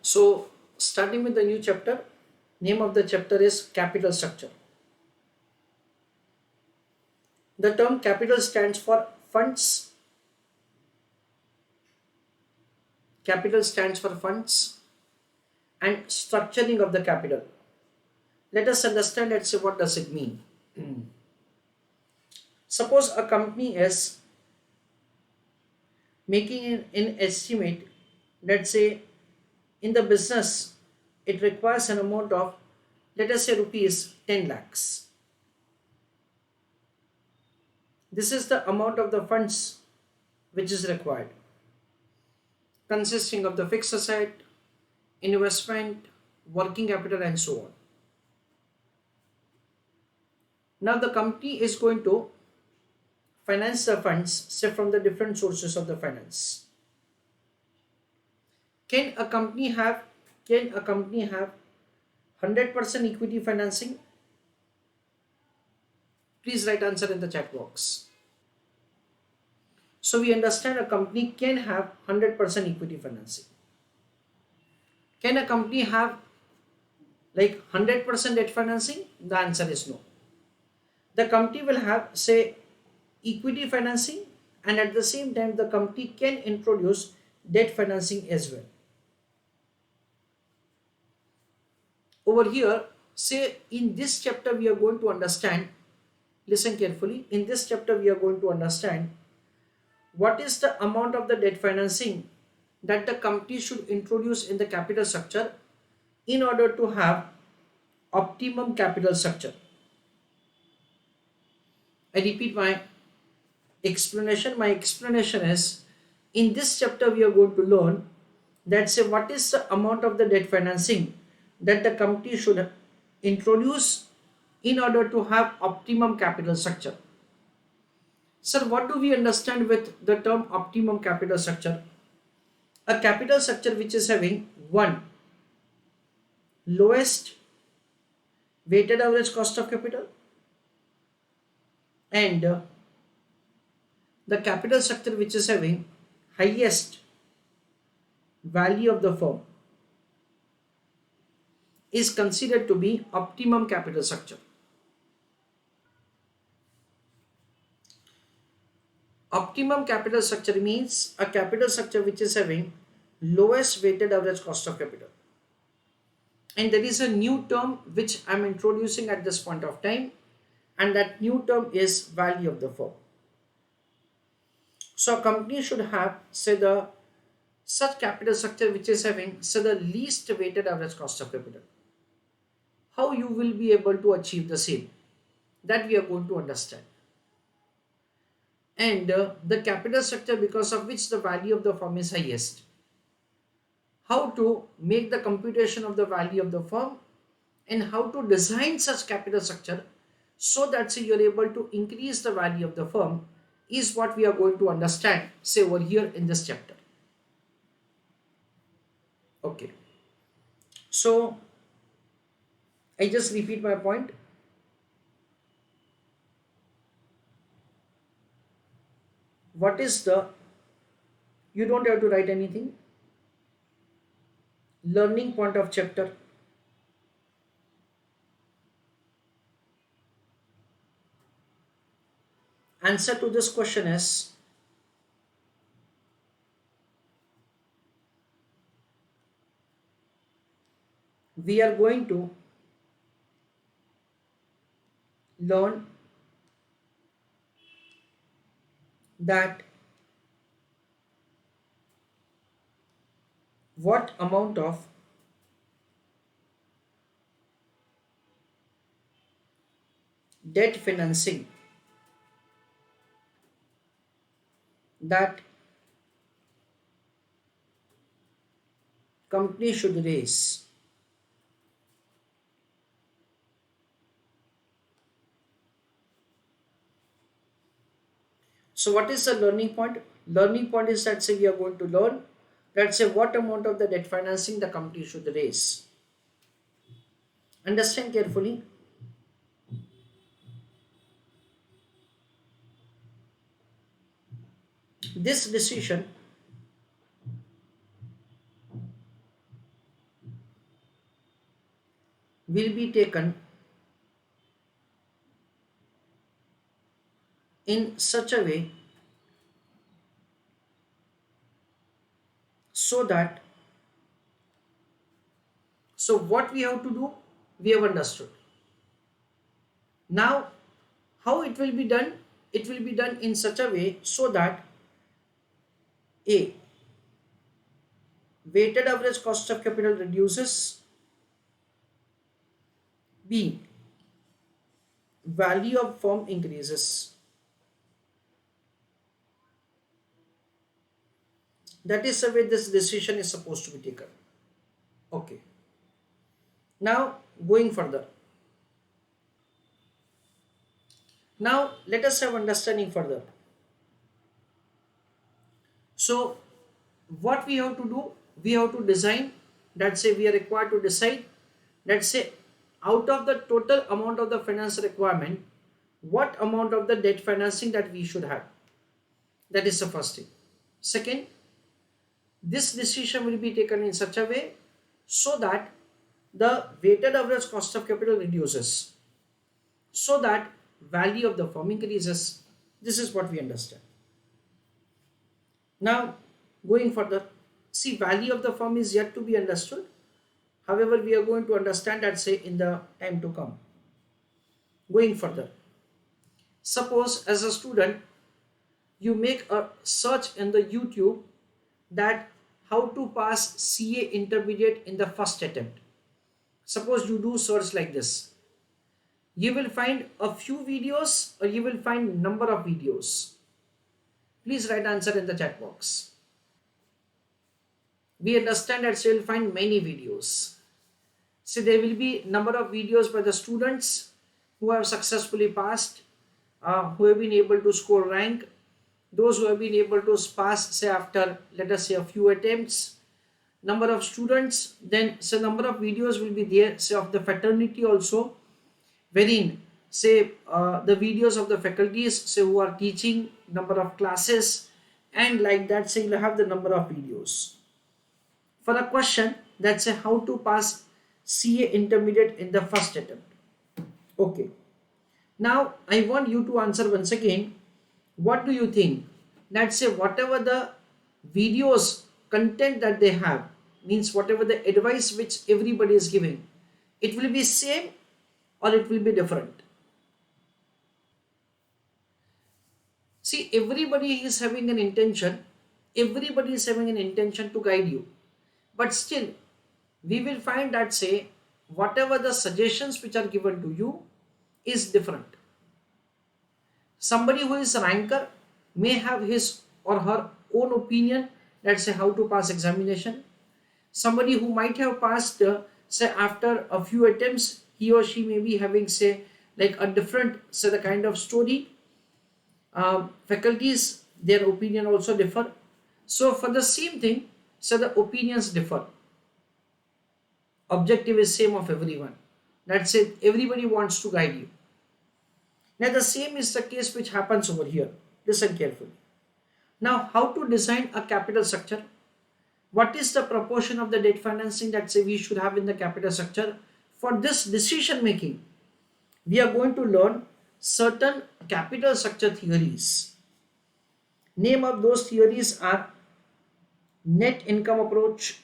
So, starting with the new chapter, name of the chapter is capital structure. The term capital stands for funds. Capital stands for funds and structuring of the capital. Let us understand, let's say, what does it mean. Suppose a company is making an estimate, let's say, in the business, it requires an amount of, let us say, rupees 10 lakhs. This is the amount of the funds which is required, consisting of the fixed asset, investment, working capital, and so on. Now, the company is going to finance the funds, say, from the different sources of the finance. Can a company have 100% equity financing? Please write answer in the chat box. So we understand a company can have 100% equity financing. Can a company have like 100% debt financing? The answer is no. The company will have, say, equity financing, and at the same time the company can introduce debt financing as well. Over here, say, in this chapter we are going to understand, listen carefully, in this chapter we are going to understand what is the amount of the debt financing that the company should introduce in the capital structure in order to have optimum capital structure. I repeat my explanation. My explanation is, in this chapter we are going to learn that, say, what is the amount of the debt financing that the company should introduce in order to have optimum capital structure. Sir, what do we understand with the term optimum capital structure? A capital structure which is having one, lowest weighted average cost of capital, and the capital structure which is having highest value of the firm is considered to be optimum capital structure. Optimum capital structure means a capital structure which is having lowest weighted average cost of capital. And there is a new term which I am introducing at this point of time, and that new term is value of the firm. So a company should have, say, the such capital structure which is having, say, the least weighted average cost of capital. How you will be able to achieve the same, that we are going to understand. And the capital structure because of which the value of the firm is highest. How to make the computation of the value of the firm, and how to design such capital structure so that, say, you're able to increase the value of the firm is what we are going to understand, say, over here in this chapter. Okay. So I just repeat my point. What is the, you don't have to write anything, learning point of chapter? Answer to this question is, we are going to learn that what amount of debt financing that company should raise. So what is the learning point? Learning point is that, say, we are going to learn that, say, what amount of the debt financing the company should raise. Understand carefully. This decision will be taken in such a way so that, so what we have to do, we have understood. Now, how it will be done? It will be done in such a way so that A, weighted average cost of capital reduces, B, value of firm increases. That is the way this decision is supposed to be taken. Okay. Now, going further. Now, let us have understanding further. So, what we have to do? We have to design, let's say we are required to decide, let's say out of the total amount of the finance requirement, what amount of the debt financing that we should have. That is the first thing. Second, this decision will be taken in such a way so that the weighted average cost of capital reduces, so that value of the firm increases. This is what we understand. Now, going further, see, value of the firm is yet to be understood. However, we are going to understand that, say, in the time to come. Going further, suppose as a student, you make a search in the YouTube that how to pass CA intermediate in the first attempt. Suppose you do search like this. You will find a few videos or you will find number of videos. Please write answer in the chat box. We understand that you will find many videos. So there will be number of videos by the students who have successfully passed, who have been able to score rank, those who have been able to pass, say, after, let us say, a few attempts, number of students, then so number of videos will be there, say, of the fraternity also, wherein, say, the videos of the faculties, say, who are teaching, number of classes, and like that, say, you'll have the number of videos. For a question that's say how to pass CA intermediate in the first attempt. Okay. Now I want you to answer once again. What do you think? Let's say whatever the videos content that they have, means whatever the advice which everybody is giving, it will be same or it will be different. See, everybody is having an intention, everybody is having an intention to guide you, but still we will find that, say, whatever the suggestions which are given to you is different. Somebody who is a ranker may have his or her own opinion, let's say, how to pass examination. Somebody who might have passed, say, after a few attempts, he or she may be having, say, like a different, say, the kind of story. Faculties, their opinion also differ. So for the same thing, so the opinions differ. Objective is same of everyone. That's it. Everybody wants to guide you. Now the same is the case which happens over here. Listen carefully. Now, how to design a capital structure? What is the proportion of the debt financing that, say, we should have in the capital structure? For this decision making, we are going to learn certain capital structure theories. Name of those theories are net income approach,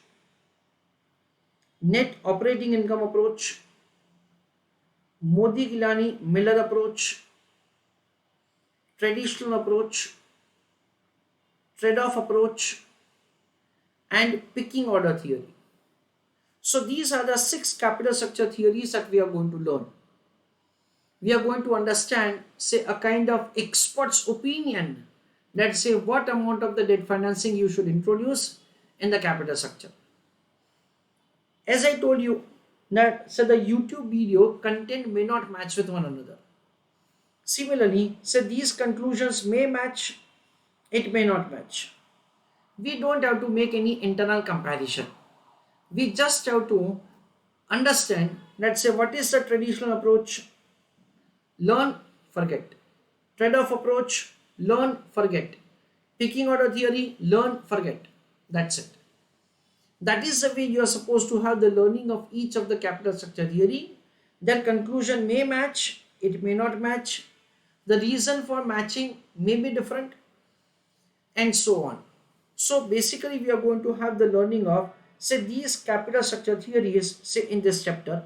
net operating income approach, Modi-Gilani Miller approach, traditional approach, trade-off approach, and picking order theory. So these are the 6 capital structure theories that we are going to learn. We are going to understand, say, a kind of expert's opinion, let's say, what amount of the debt financing you should introduce in the capital structure. As I told you, that, so the YouTube video content may not match with one another. Similarly, so these conclusions may match, it may not match. We don't have to make any internal comparison. We just have to understand, let's say, what is the traditional approach, learn, forget. Trade-off approach, learn, forget. Picking order theory, learn, forget. That's it. That is the way you are supposed to have the learning of each of the capital structure theory, Their conclusion may match, it may not match. The reason for matching may be different, and so on. So basically, we are going to have the learning of, say, these capital structure theories, say, in this chapter,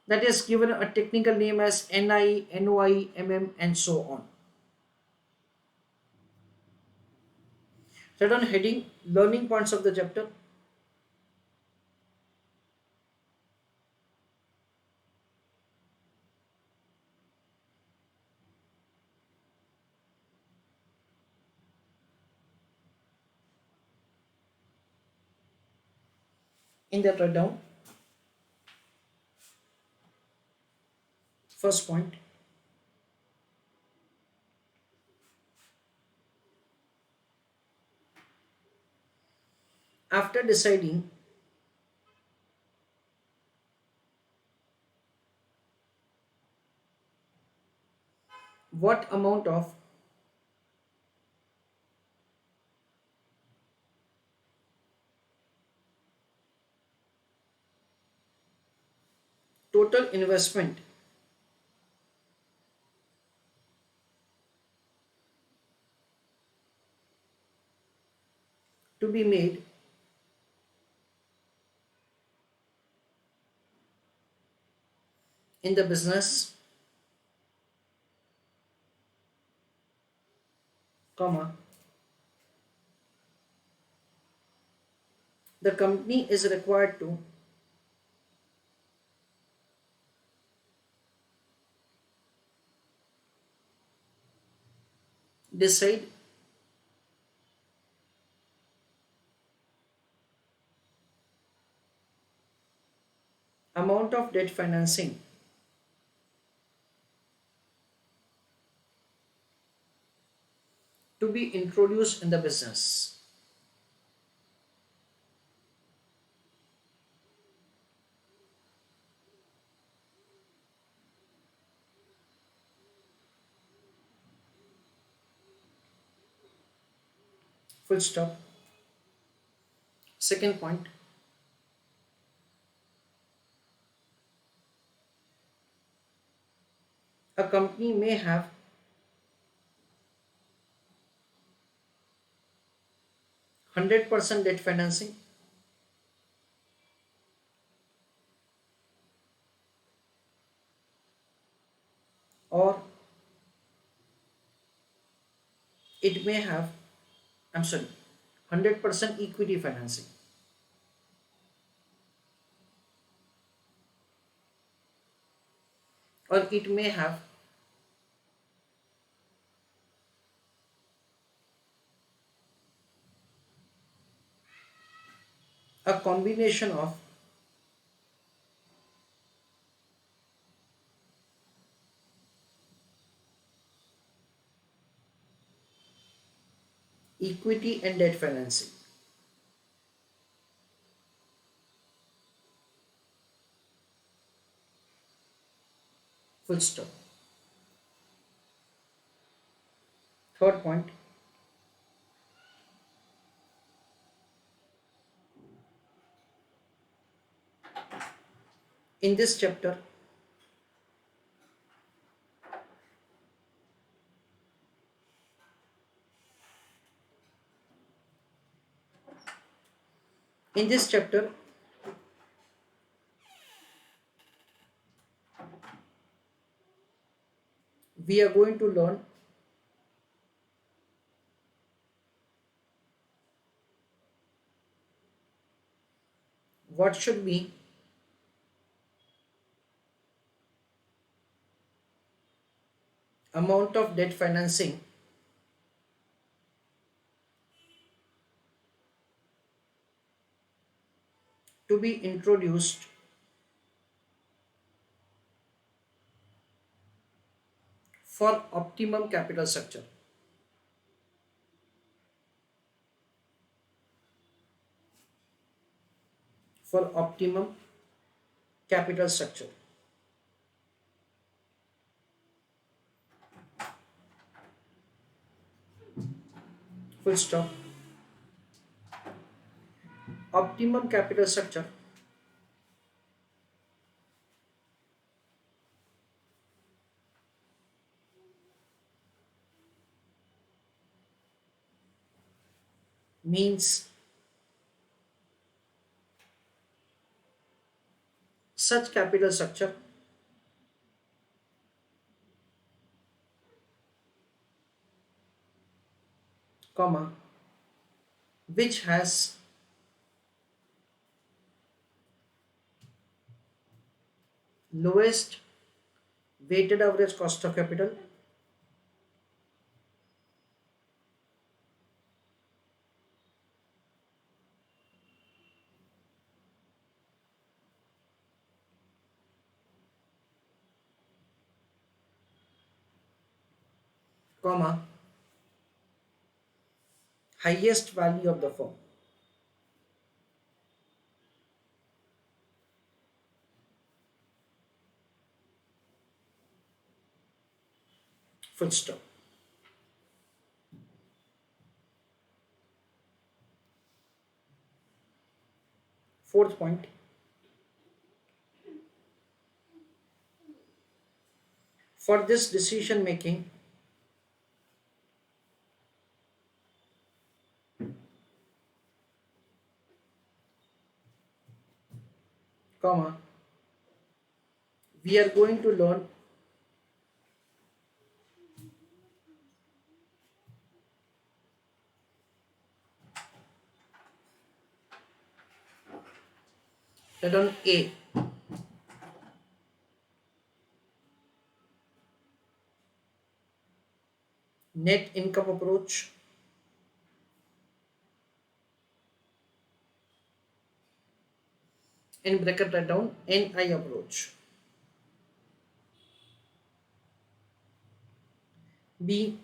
that is given a technical name as NI, NOI, MM, and so on. Third on heading, learning points of the chapter. In that write down, first point, after deciding what amount of total investment to be made in the business, comma, the company is required to decide amount of debt financing to be introduced in the business. Full stop. Second point, a company may have 100% debt financing, or it may have, I'm sorry, 100% equity financing, or it may have a combination of equity and debt financing. Full stop. Third point, in this chapter, in this chapter, we are going to learn what should be amount of debt financing to be introduced for optimum capital structure. For optimum capital structure. Full stop. Optimum capital structure means such capital structure, comma, which has lowest weighted average cost of capital, comma, highest value of the firm. Full stop. Fourth point, for this decision making, comma, we are going to learn that on A, net income approach, in bracket write down NI approach. B,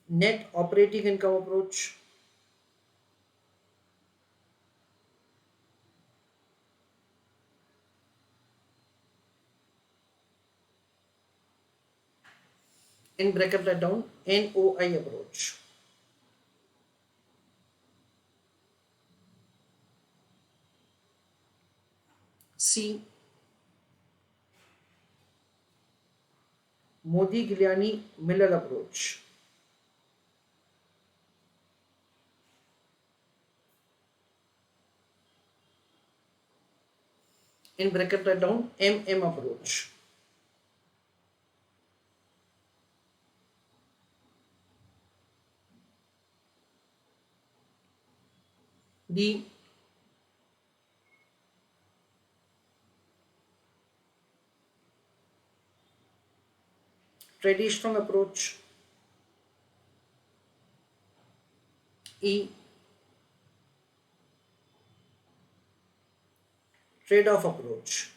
net operating income approach. In bracket write down NOI approach. C, Modi Giuliani Miller approach. In bracket write down approach. D, traditional approach. E, trade-off approach.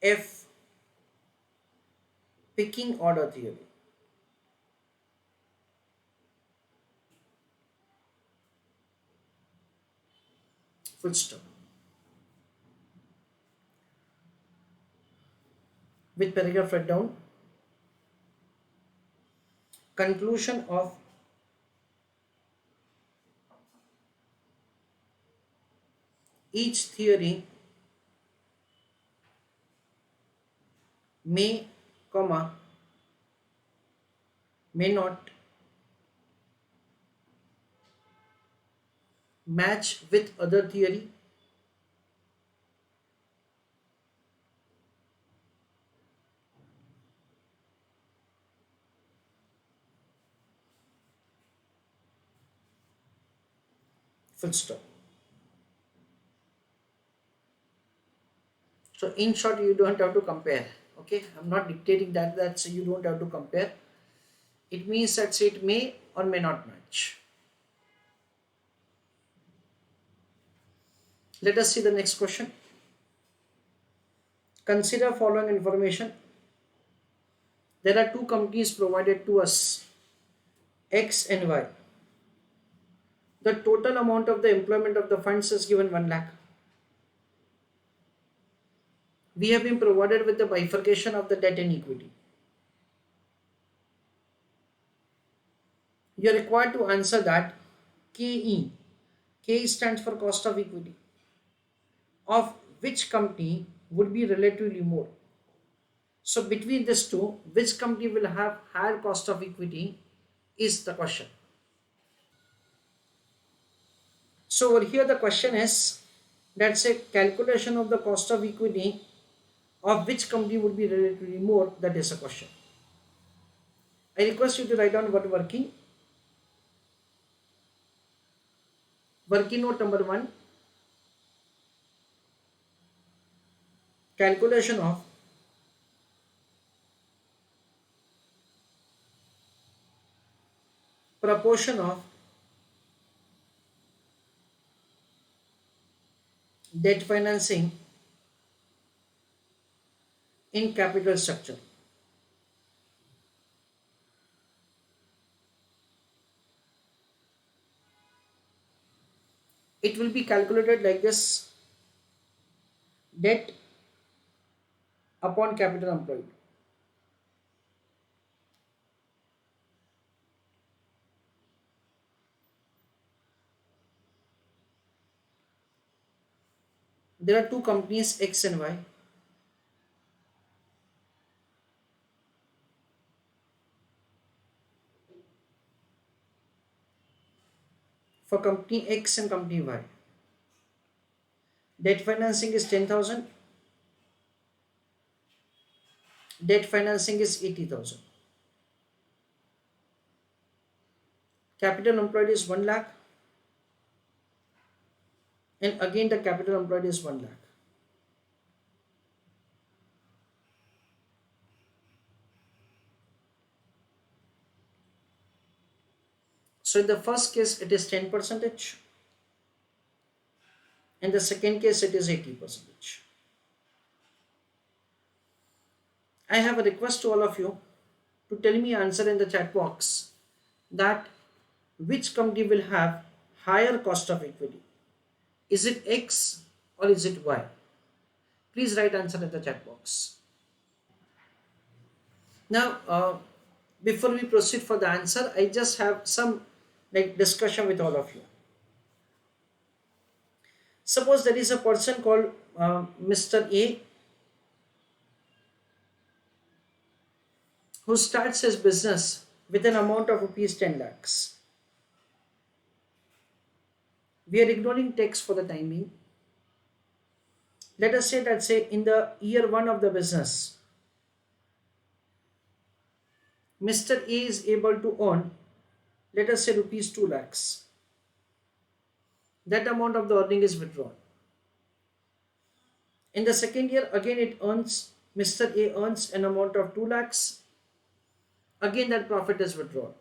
F, picking order theory. Full stop. With paragraph write down, conclusion of each theory may, comma, may not match with other theory, full stop. So in short, you don't have to compare. Okay, I'm not dictating that. That's you don't have to compare. It means that it may or may not match. Let us see the next question. Consider following information. There are two companies provided to us, X and Y. The total amount of the employment of the funds is given 1 lakh. We have been provided with the bifurcation of the debt and equity. You are required to answer that KE, K stands for cost of equity, of which company would be relatively more. So between these two, which company will have higher cost of equity is the question. So over here the question is, let's say calculation of the cost of equity of which company would be relatively more, that is a question. I request you to write down what working note number 1, calculation of proportion of debt financing in capital structure. It will be calculated like this: debt upon capital employed. There are two companies X and Y. For company X and company Y, debt financing is 10,000, debt financing is 80,000. Capital employed is 1 lakh, and again the capital employed is 1 lakh. So in the first case it is 10 percentage, in the second case it is 80 percentage. I have a request to all of you to tell me answer in the chat box that which company will have higher cost of equity. Is it X or is it Y? Please write answer in the chat box. Now, before we proceed for the answer, I just have some discussion with all of you. Suppose there is a person called Mr. A who starts his business with an amount of rupees 10 lakhs. We are ignoring tax for the time being. Let us say that in the year 1 of the business, Mr. A is able to earn, let us say, rupees 2 lakhs. That amount of the earning is withdrawn. In the second year, again Mr. A earns an amount of 2 lakhs. Again that profit is withdrawn.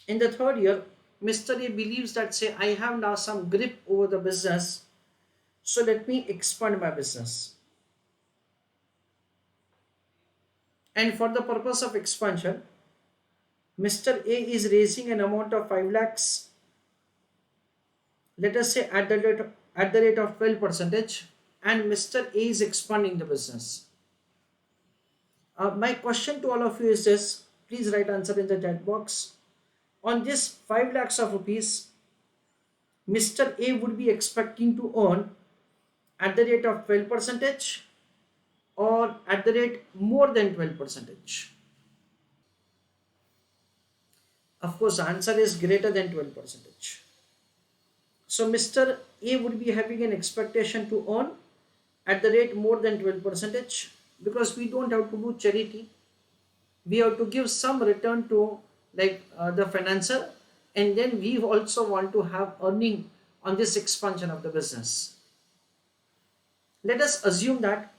In the third year, Mr. A believes that I have now some grip over the business, so let me expand my business. And for the purpose of expansion, Mr. A is raising an amount of 5 lakhs, let us say at the rate of 12 percentage, and Mr. A is expanding the business. My question to all of you is this, please write answer in the chat box. On this 5 lakhs of rupees, Mr. A would be expecting to earn at the rate of 12 percentage or at the rate more than 12 percentage. Of course, the answer is greater than 12 percentage. So Mr. A would be having an expectation to earn at the rate more than 12 percentage, because we don't have to do charity. We have to give some return to the financer, and then we also want to have earning on this expansion of the business. Let us assume that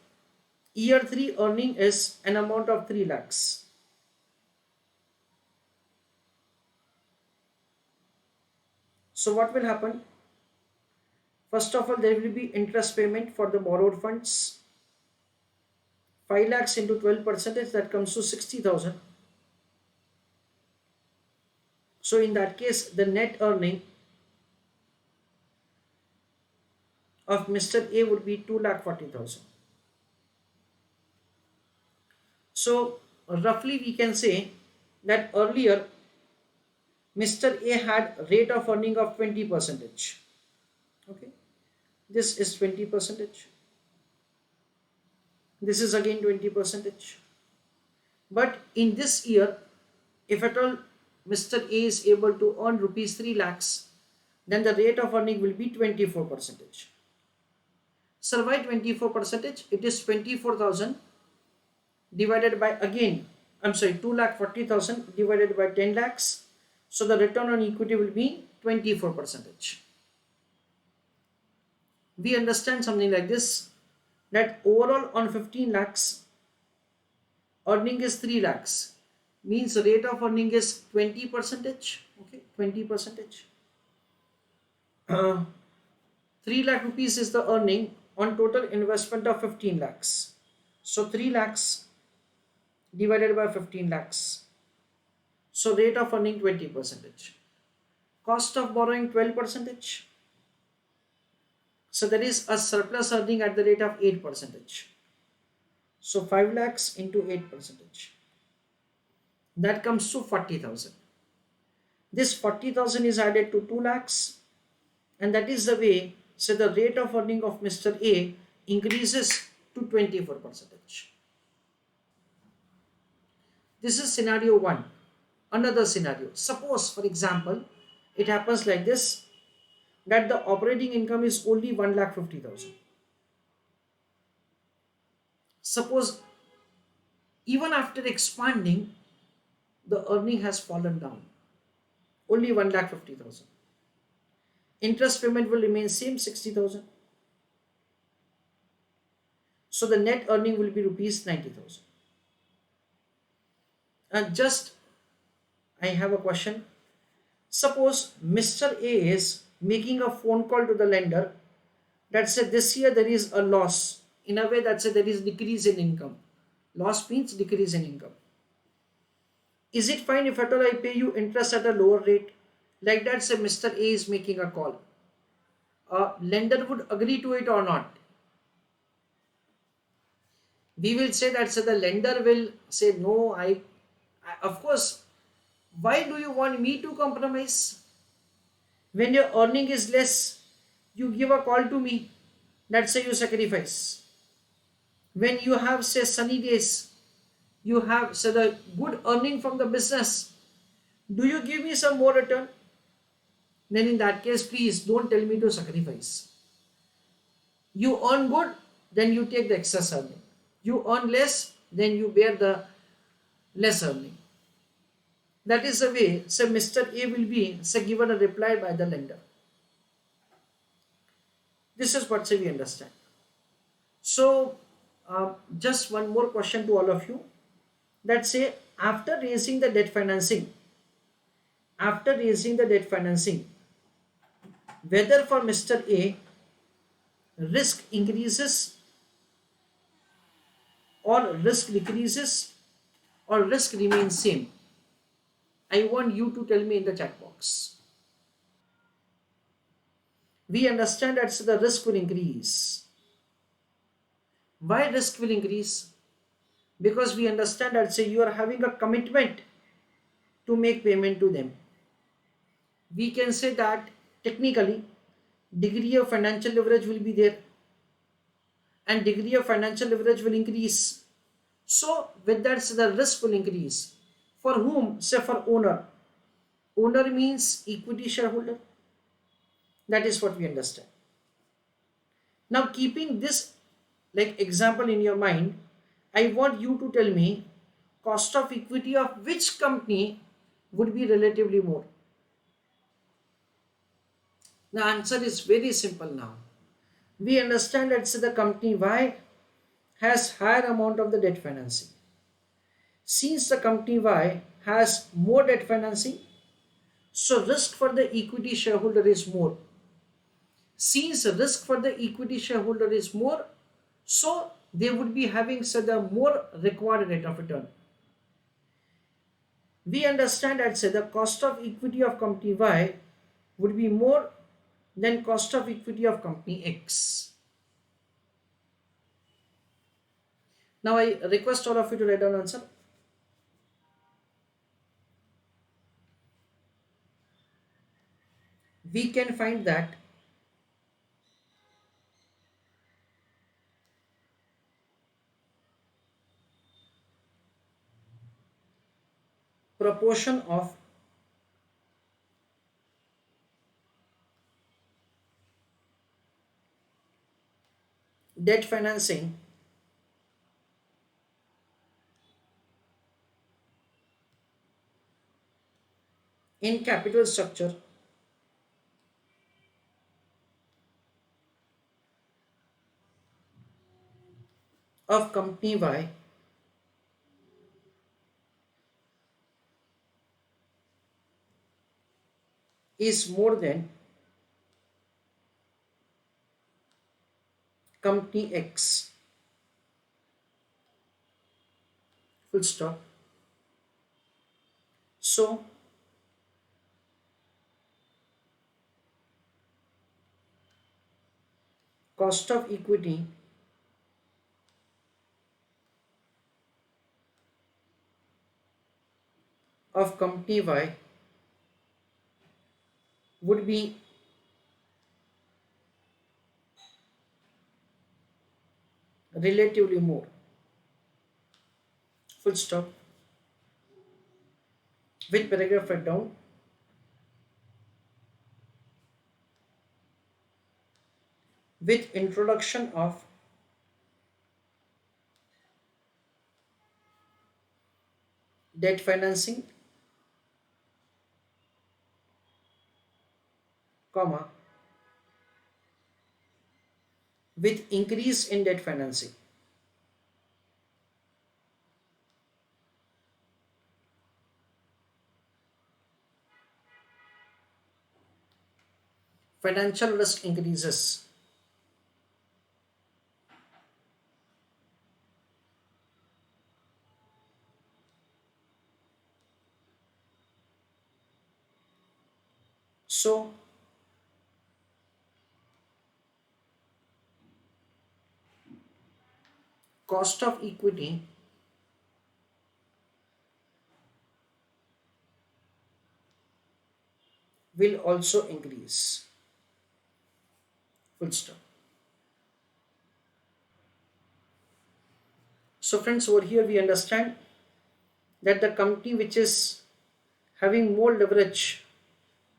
year 3 earning is an amount of 3 lakhs. So what will happen? First of all, there will be interest payment for the borrowed funds. 5 lakhs into 12 percentage, that comes to 60,000. So in that case, the net earning of Mr. A would be 2,40,000. So roughly we can say that earlier Mr. A had rate of earning of 20 percentage. Okay, this is 20 percentage. This is again 20 percentage. But in this year, if at all Mr. A is able to earn rupees 3 lakhs, then the rate of earning will be 24 percentage. So why 24 percentage? It is 24,000 divided by, again, I'm sorry, 2,40,000 divided by 10 lakhs. So the return on equity will be 24 percentage. We understand something like this, that overall on 15 lakhs, earning is 3 lakhs, means rate of earning is 20 percentage. Okay, 20 percentage. 3 lakh rupees is the earning on total investment of 15 lakhs. So 3 lakhs divided by 15 lakhs. So rate of earning 20 percentage. Cost of borrowing 12 percentage. So there is a surplus earning at the rate of 8 percentage. So 5 lakhs into 8 percentage. That comes to 40,000. This 40,000 is added to 2 lakhs, and that is the way, so the rate of earning of Mr. A increases to 24 percentage. This is scenario 1. Another scenario, suppose for example it happens like this, that the operating income is only 1,50,000. Suppose even after expanding, the earning has fallen down, only 1,50,000. Interest payment will remain same, 60,000. So the net earning will be rupees 90,000. And just I have a question. Suppose Mr. A is making a phone call to the lender that said this year there is a loss. In a way, that said there is decrease in income. Loss means decrease in income. Is it fine if at all I pay you interest at a lower rate? Like that, say Mr. A is making a call. A lender would agree to it or not? We will say that, so the lender will say no, I of course, why do you want me to compromise? When your earning is less, you give a call to me. Let's say you sacrifice. When you have, say, sunny days, you have, say, the good earning from the business, do you give me some more return? Then in that case, please don't tell me to sacrifice. You earn good, then you take the excess earning. You earn less, then you bear the less earning. That is the way, say, Mr. A will be, say, given a reply by the lender. This is what, say, we understand. So, just one more question to all of you. That say, after raising the debt financing, whether for Mr. A, risk increases or risk decreases or risk remains same. I want you to tell me in the chat box. We understand that the risk will increase. Why risk will increase? Because we understand that, say, you are having a commitment to make payment to them. We can say that technically degree of financial leverage will be there, and degree of financial leverage will increase. So with that, the risk will increase. For whom? Say for owner. Owner means equity shareholder. That is what we understand. Now, keeping this like example in your mind, I want you to tell me cost of equity of which company would be relatively more. The answer is very simple now. We understand that the company Y has higher amount of the debt financing. Since the company Y has more debt financing, so risk for the equity shareholder is more. Since risk for the equity shareholder is more, so they would be having the more required rate of return. We understand that the cost of equity of company Y would be more than cost of equity of company X. Now I request all of you to write down answer. We can find that proportion of debt financing in capital structure of company Y is more than company X. Full stop. So, cost of equity of company Y would be relatively more. Full stop. With paragraph write down, with introduction of debt financing, comma, with increase in debt financing. Financial risk increases. So, cost of equity will also increase. Full stop. So, friends, over here we understand that the company which is having more leverage,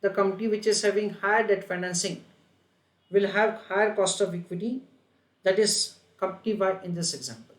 the company which is having higher debt financing, will have higher cost of equity. That is company Y in this example.